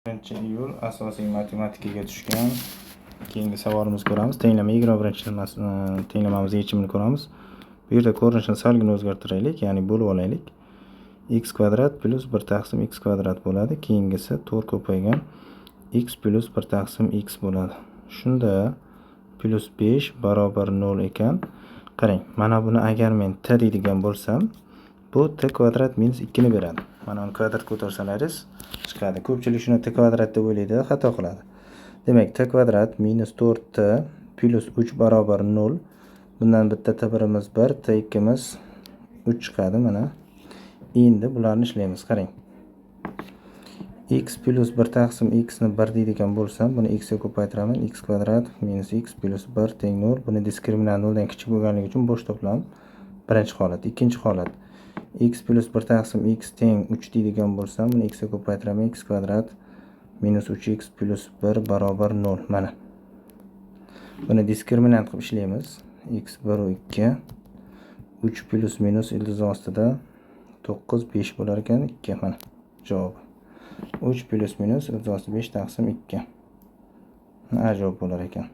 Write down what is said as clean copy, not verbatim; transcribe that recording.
1-iyul asosiy matematikaga tushgan. Keyingi savolimizga ko'ramiz. Tenglama 21 tenglamamiz yechimini ko'ramiz. Bu yerda ko'rinishni salgina o'zgartiraylik, ya'ni bo'lib olaylik. X kvadrat plus 1 taqsim x kvadrat bo'ladi. Keyingisi 4 ko'paygan x plus 1 taqsim x bo'ladi. Shunda plus 5 barobar 0 ekan. Qarang, mana buni agar men t deydigan bo'lsam, bu t kvadrat minus 2 ni beradi. Mana uni kvadrat ko'tarsalaringiz chiqadi. Ko'pchilik shuni t kvadrat deb o'ylaydi, xato qiladi. Demak, t kvadrat minus 4t plus 3 barobar 0. Bundan bitta t birimiz 1, t ikkimiz 3 chiqadi mana. Endi bularni ishlaymiz. Qarang. X plus 1 taqsim x ni 1 deydigan bo'lsam, buni x ga ko'paytiraman. X kvadrat minus x plus 1 teng 0. Buni diskriminant 0 dan kichik bo'lganligi uchun bo'sh to'plam. Birinchi holat. Ikkinchi holat. X plus 1 taqsim x teng 3 deydigan bo'lsam, buni x ga ko'paytiraman. X kvadrat minus 3x plus 1 barobar 0. Mana. Buni diskriminant qilib ishlaymiz. X 1 u 2. 3 plus minus ildiz ostida 9 5 bo'lar ekan. 2 mana. Javob. 3 plus minus ildiz ostida 5 taqsim 2. A javob bo'lar ekan.